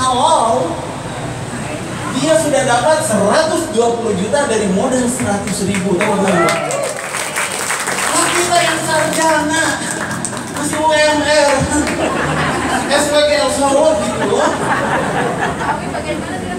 halal, dia sudah dapat 120 juta dari modal 100.000, teman-teman. Kita yang sarjana masih UMR, SPGL Solo gitu loh. Tapi bagaimana dengan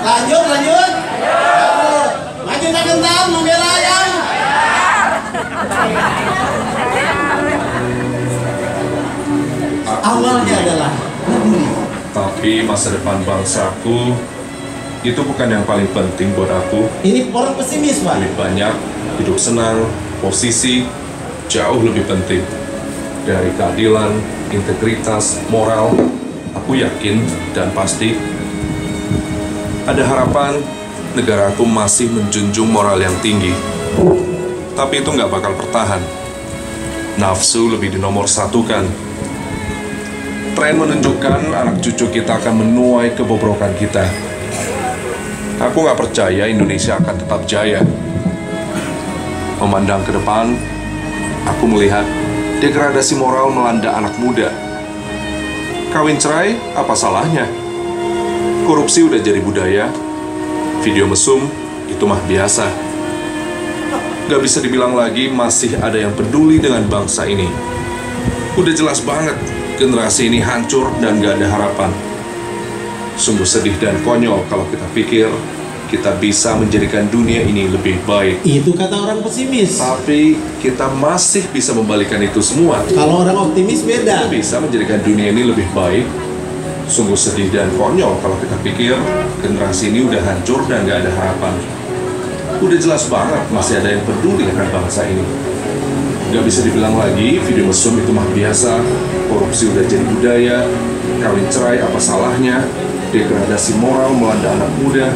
Lanjut. Maju tak kentang, membela ayam. Awalnya adalah peduli. Tapi masa depan bangsaku itu bukan yang paling penting buat aku. Ini orang pesimis, Pak. Lebih banyak hidup senang, posisi jauh lebih penting. Dari keadilan, integritas, moral, aku yakin dan pasti ada harapan negaraku masih menjunjung moral yang tinggi. Tapi itu nggak bakal bertahan. Nafsu lebih dinomor satukan. Tren menunjukkan anak cucu kita akan menuai kebobrokan kita. Aku nggak percaya Indonesia akan tetap jaya. Memandang ke depan, aku melihat degradasi moral melanda anak muda. Kawin cerai, apa salahnya? Korupsi udah jadi budaya. Video mesum, itu mah biasa. Gak bisa dibilang lagi masih ada yang peduli dengan bangsa ini. Udah jelas banget, generasi ini hancur dan gak ada harapan. Sungguh sedih dan konyol kalau kita pikir kita bisa menjadikan dunia ini lebih baik. Itu kata orang pesimis. Tapi kita masih bisa membalikan itu semua. Kalau orang optimis beda. Kita bisa menjadikan dunia ini lebih baik. Sungguh sedih dan konyol kalau kita pikir generasi ini udah hancur dan gak ada harapan. Udah jelas banget masih ada yang peduli dengan bangsa ini. Gak bisa dibilang lagi video mesum itu mah biasa. Korupsi udah jadi budaya. Kawin cerai apa salahnya? Degradasi moral melanda anak muda.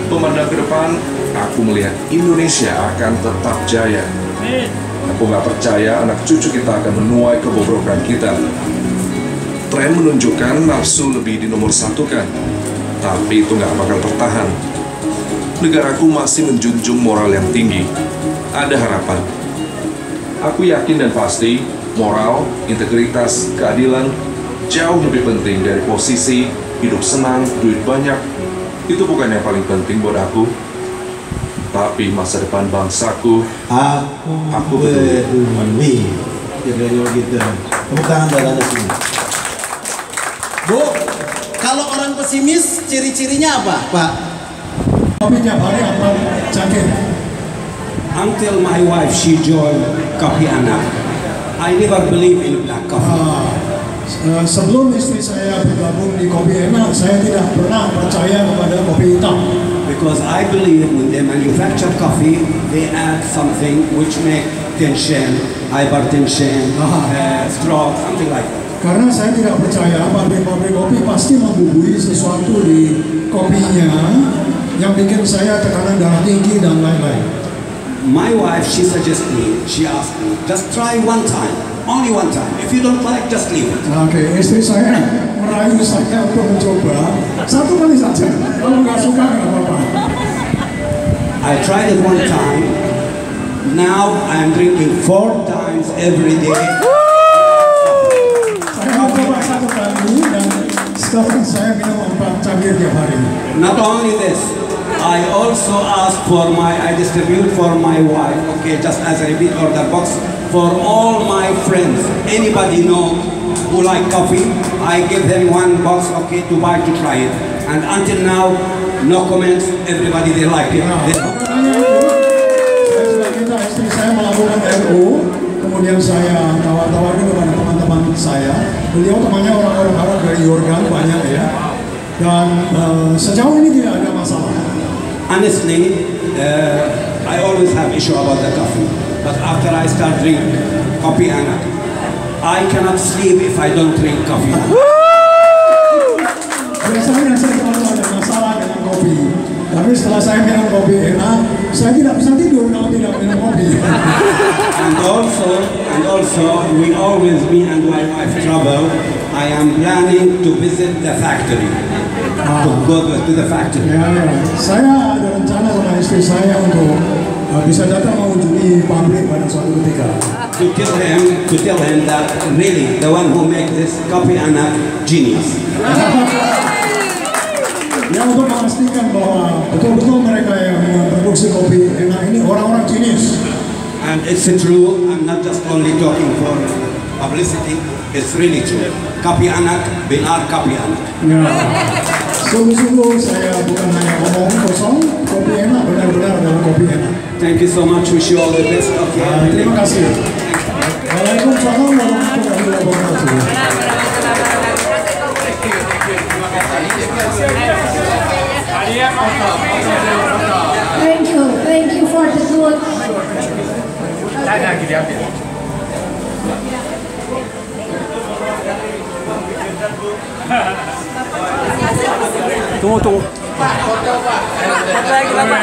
Memandang ke depan, aku melihat Indonesia akan tetap jaya. Aku gak percaya anak cucu kita akan menuai kebobrokan kita. Tren menunjukkan nafsu lebih dinomor satukan, tapi itu gak bakal bertahan. Negaraku masih menjunjung moral yang tinggi. Ada harapan. Aku yakin dan pasti, moral, integritas, keadilan jauh lebih penting dari posisi, hidup senang, duit banyak. Itu bukan yang paling penting buat aku. Tapi masa depan bangsaku, aku peduli. Kira-kira gitu. Tepuk tangan buat Anda semua. Bu, kalau orang pesimis ciri-cirinya apa, Pak? Tapi tiap hari apa sakit? Until my wife she joined Kopi Anak, I never believe in black coffee. Sebelum istri saya bergabung di Kopi Enak, saya tidak pernah percaya kepada kopi hitam. Because I believe when they manufacture coffee, they add something which make tension, hypertension, stroke, something like that. Karena saya tidak percaya pabrik-pabrik kopi pasti membubuhi sesuatu di kopinya yang bikin saya tekanan darah tinggi dan lain-lain. My wife, she suggested me, she asked me, just try one time, only one time. If you don't like, just leave it. Oke, istri saya merayu saya untuk mencoba satu kali saja. Kalau nggak suka nggak apa-apa. I tried it one time. Now I'm drinking 4 times every day. Saya coba satu kali dan sekarang saya minum 4 cangkir tiap hari. Not only this, I also ask for I distribute for my wife, okay, just as a repeat order box, for all my friends, anybody know who like coffee, I give them 1 box, okay, to buy to try it. And until now, no comments, everybody they like it. Nah, makanya saya sudah minta istri saya melakukan RU, kemudian saya tawar-tawarkan kepada teman-teman saya. Beliau temannya orang-orang Arab dari Yordan banyak ya, dan sejauh ini tidak ada masalah. Honestly, I always have issue about the coffee, but after I start drink Kopi Anak, I cannot sleep if I don't drink coffee. Biasanya saya selalu ada masalah dengan kopi, tapi setelah saya minum kopi enak, saya tidak bisa tidur kalau tidak minum kopi. And also, we always, me and my wife travel. I am planning to visit the factory, to go to the factory. Ya, saya ada rencana sama istri saya untuk bisa datang mengunjungi pabrik pada suatu ketika. To tell him that really the one who make this Kopi Anak genius. Ya, untuk memastikan bahwa betul-betul mereka yang memproduksi kopi enak ini orang-orang jenius. And it's true, I'm not just only talking for publicity, it's really true. Kopi Anak, benar Kopi Anak. Ya, sungguh-sungguh saya bukan hanya ngomong kosong, kopi enak benar-benar adalah kopi enak. Thank you so much, wish you all the best. Okay, Terima kasih. Waalaikumsalam warahmatullahi wabarakatuh. Thank you for the good. Tunggu. Lagi Bapak.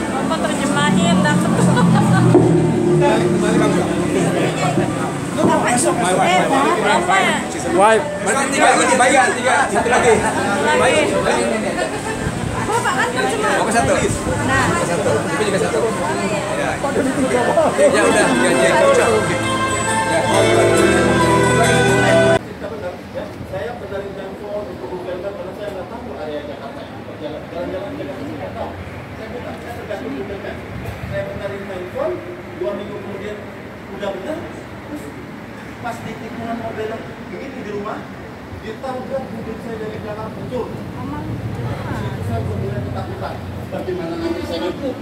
Bapak terjemahin dapat. Wife. Tiga. Satu lagi. Bapak kan terjemah. Bapak satu. Nah. Satu. Ibu juga satu. Ya udah, tiga. Saya dari telepon untuk Google Map karena saya nggak tahu area Jakarta. Jalan-jalan Jakarta saya nggak tahu. Saya tergantung Google Map. Saya benerin telepon, 2 minggu kemudian udah bener. Terus pas di tikungan mau belok begini di rumah, ditabrak mobil saya dari belakang muncul. Itu saya benar-benar ketakutan. Bagaimana nanti saya ngebut?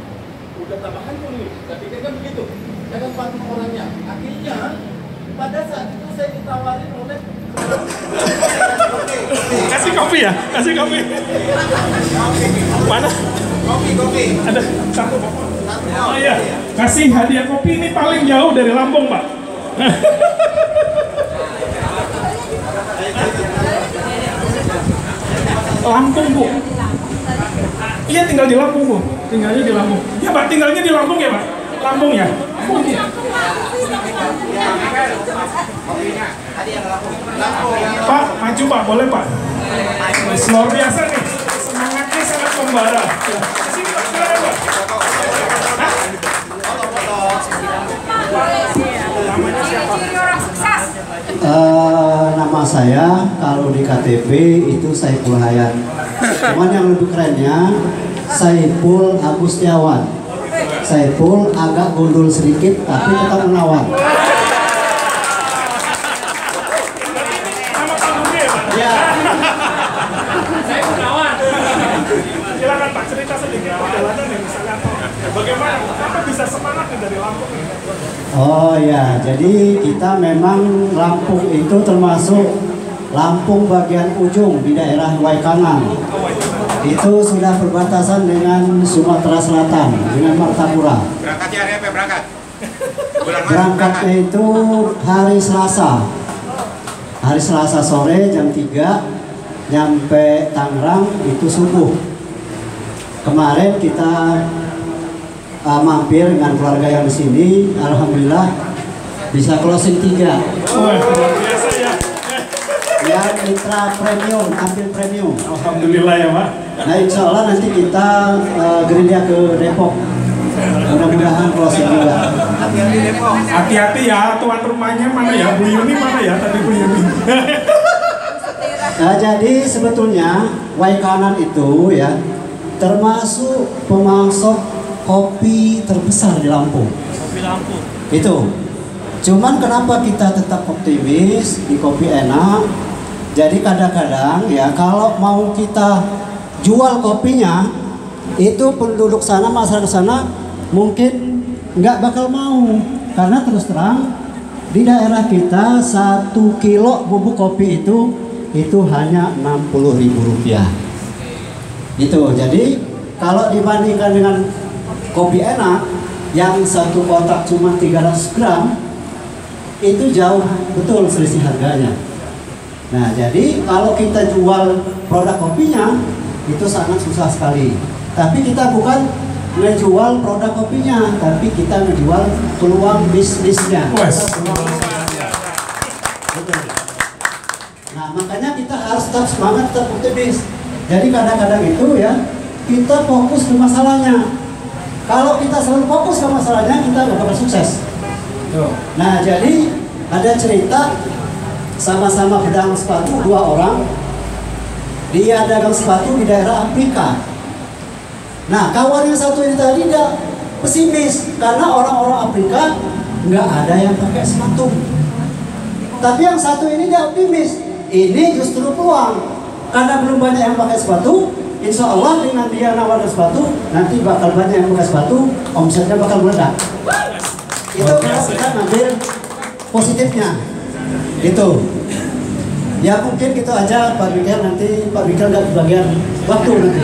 Udah tambahan pun nih. Saya pikir kan begitu. Saya kan bantu orangnya. Akhirnya pada saat itu saya ditawarin oleh Kasih kopi ya? Kasih kopi. Mana? kopi. Ada satu Bapak. Oh iya. Kasih hadiah kopi ini paling jauh dari Lampung, Pak. Lampung, Bu. Iya, tinggal di Lampung, Bu. Tinggalnya di Lampung. Ya, Pak, tinggalnya di Lampung ya, Pak? Lampung ya? Oh, iya. Pak, maju Pak, boleh Pak? Luar biasa nih, semangatnya sangat membara. Ya. Sini Pak, silakan Pak. Hah? Namanya siapa? Nama saya kalau di KTP itu Saiful Hayat. Cuman yang lebih kerennya Saiful Agustiawan. Saiful agak gundul sedikit tapi tetap menawan. Nama panggungnya ya Pak? Ya. Saya menawan. Silakan Pak, cerita sedikit perjalanan yang misalnya atau bagaimana? Kenapa bisa semangat nih dari Lampung ini? Oh ya, jadi kita memang Lampung itu termasuk Lampung bagian ujung di daerah Waikanan. Itu sudah perbatasan dengan Sumatera Selatan, dengan Martapura. Berangkatnya hari apa berangkat? Berangkatnya itu hari Selasa. Hari Selasa sore jam 3, nyampe Tangerang itu subuh. Kemarin kita mampir dengan keluarga yang di sini, alhamdulillah bisa closing 3. Wah, luar biasa ya. Yang mitra premium, ambil premium. Alhamdulillah ya Pak. Nah insya Allah nanti kita gerilya ke Depok. Mudah-mudahan closing juga. Hati-hati ya, tuan rumahnya mana ya? Bu Yuni mana ya? Tadi Bu Yuni. Nah, jadi sebetulnya Waikanan itu ya termasuk pemasok kopi terbesar di Lampung. Kopi Lampung. Itu. Cuman kenapa kita tetap optimis di Kopi Enak? Jadi kadang-kadang ya kalau mau kita jual kopinya itu penduduk sana, masyarakat sana mungkin nggak bakal mau karena terus terang di daerah kita 1 kilo bubuk kopi itu hanya Rp60.000. Itu. Jadi kalau dibandingkan dengan Kopi Enak yang 1 kotak cuma 300 gram itu jauh betul selisih harganya. Nah, jadi kalau kita jual produk kopinya itu sangat susah sekali. Tapi kita bukan menjual produk kopinya, tapi kita menjual peluang bisnisnya. Nah, makanya kita harus tetap semangat, tetap optimis. Jadi kadang-kadang itu ya kita fokus ke masalahnya. Kalau kita selalu fokus ke masalahnya, kita nggak bakal sukses. Nah, jadi ada cerita sama-sama pedagang sepatu, 2 orang. Dia dagang sepatu di daerah Afrika. Nah, kawan yang satu ini tadi dia pesimis karena orang-orang Afrika nggak ada yang pakai sepatu. Tapi yang satu ini dia optimis. Ini justru peluang karena belum banyak yang pakai sepatu. Insya Allah dengan dia nawarkan sepatu, nanti bakal banyak yang pakai sepatu, omsetnya bakal meledak. Itu kalau kita ngambil positifnya. Itu. Ya mungkin gitu aja Pak Mikkel, nanti Pak Mikkel nggak kebagian waktu nanti.